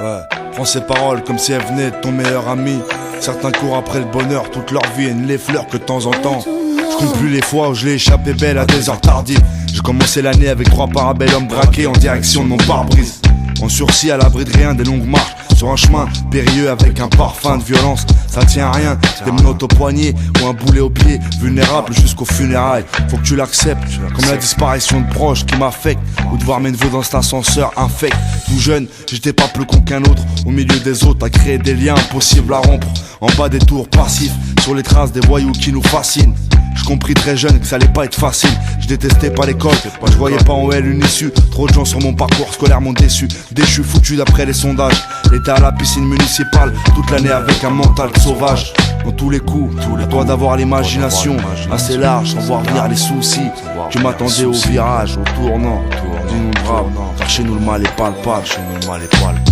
Ouais, prends ces paroles comme si elles venaient de ton meilleur ami. Certains courent après le bonheur, toute leur vie et ne les fleurs que de temps en temps. Je compte plus les fois où je l'ai échappé belle à des heures tardives. J'ai commencé l'année avec 3 parabellums braqués en direction de mon pare-brise. En sursis à l'abri de rien, des longues marches sur un chemin périlleux avec un parfum de violence. Ça tient à rien, des menottes au poignet ou un boulet au pied, vulnérable jusqu'aux funérailles. Faut que tu l'acceptes, comme la disparition de proches qui m'affecte, ou de voir mes neveux dans cet ascenseur infect. Tout jeune, j'étais pas plus con qu'un autre, au milieu des autres à créer des liens impossibles à rompre. En bas des tours passifs, sur les traces des voyous qui nous fascinent. J'ai compris très jeune que ça allait pas être facile. Je détestais pas l'école, moi je voyais pas en elle une issue. Trop de gens sur mon parcours scolaire m'ont déçu. Déchu, foutu d'après les sondages. L'été à la piscine municipale, toute l'année avec un mental sauvage. Dans tous les coups, à toi d'avoir l'imagination assez large, sans voir venir les soucis. Tu m'attendais au virage, au tournant. Dis-nous brave, car chez nous le mal est palpable.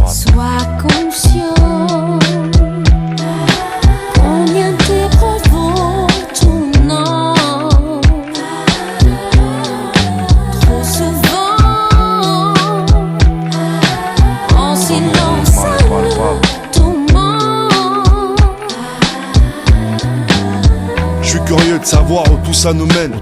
Sois conscient. Combien d'épreuves vaut ton nom. Trop souvent en silence à tout moment. Je suis curieux de savoir où tout ça nous mène.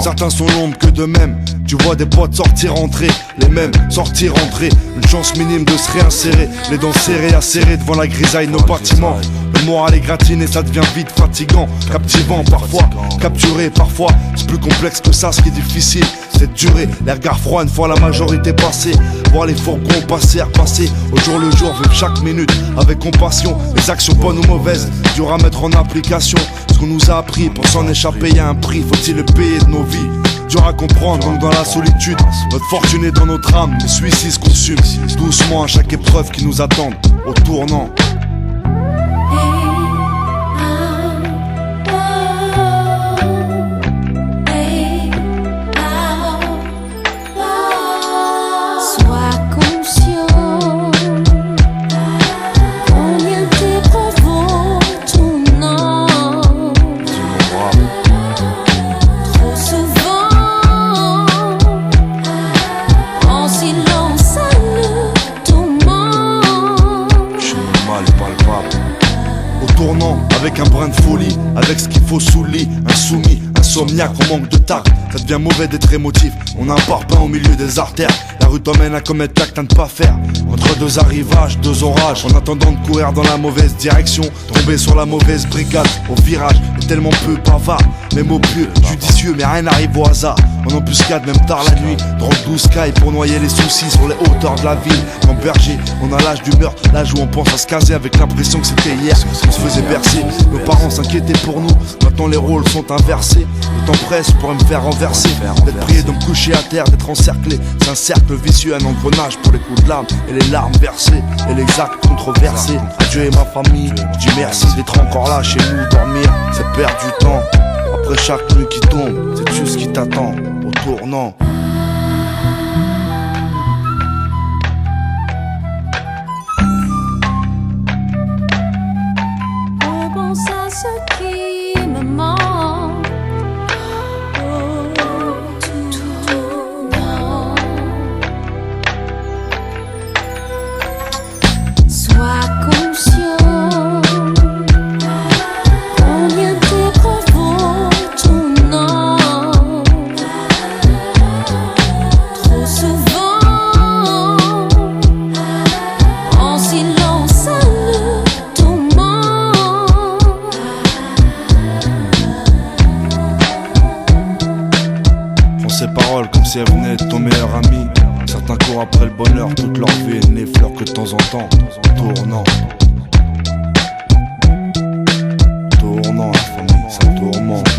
Certains sont l'ombre que d'eux-mêmes. Tu vois des potes sortir, rentrer, les mêmes sortir, rentrer. Une chance minime de se réinsérer. Les dents serrées, acérées devant la grisaille de nos bâtiments. Le moral est gratiné, ça devient vite fatigant. Captivant parfois, capturé parfois. C'est plus complexe que ça, ce qui est difficile, c'est de durer. Les regards froids une fois la majorité passée. Voir les fourgons passer, repasser. Au jour le jour, vivre chaque minute avec compassion. Les actions bonnes ou mauvaises, dur à mettre en application. Ce qu'on nous a appris, pour s'en échapper, y'a un prix. Faut-il le payer de nos vies? Dur à comprendre, donc dans la solitude, notre fortune est dans notre âme, mais celui-ci se consume doucement à chaque épreuve qui nous attend au tournant. Avec un brin de folie, avec ce qu'il faut sous le lit. Insoumis, insomniaque, on manque de tact. Ça devient mauvais d'être émotif. On a un parpaing au milieu des artères. La rue t'emmène à commettre l'acte à ne pas faire. Entre deux arrivages, deux orages. En attendant de courir dans la mauvaise direction, tomber sur la mauvaise brigade. Au virage, est tellement peu bavard. Mes mots pieux, judicieux, mais rien n'arrive au hasard. En embuscade, même tard la nuit. Drogue 12 cailles pour noyer les soucis sur les hauteurs de la ville. En berger, on a l'âge du meurtre, l'âge où on pense à se caser avec l'impression que c'était hier. On se faisait bercer, nos parents s'inquiétaient pour nous. Maintenant les rôles sont inversés. Le temps presse pour me faire renverser. D'être prié de me coucher à terre, d'être encerclé. C'est un cercle vicieux, un engrenage pour les coups de larmes et les larmes versées et les actes controversés. Adieu et ma famille, dis merci d'être encore là chez nous. Dormir, c'est perdre du temps. Après chaque nuit qui tombe, c'est juste ce qui t'attend au tournant. Repense à ce qui me manque. Sois conscient. Combien d'épreuves vaut ton nom. Trop souvent en silence à tout moment. Prends ces paroles comme si elles venaient de ton meilleur ami. Certains courent après le bonheur, toute leur vie et ne les fleurs que de temps en temps. Tournant, tournant la famille, ça tourmente.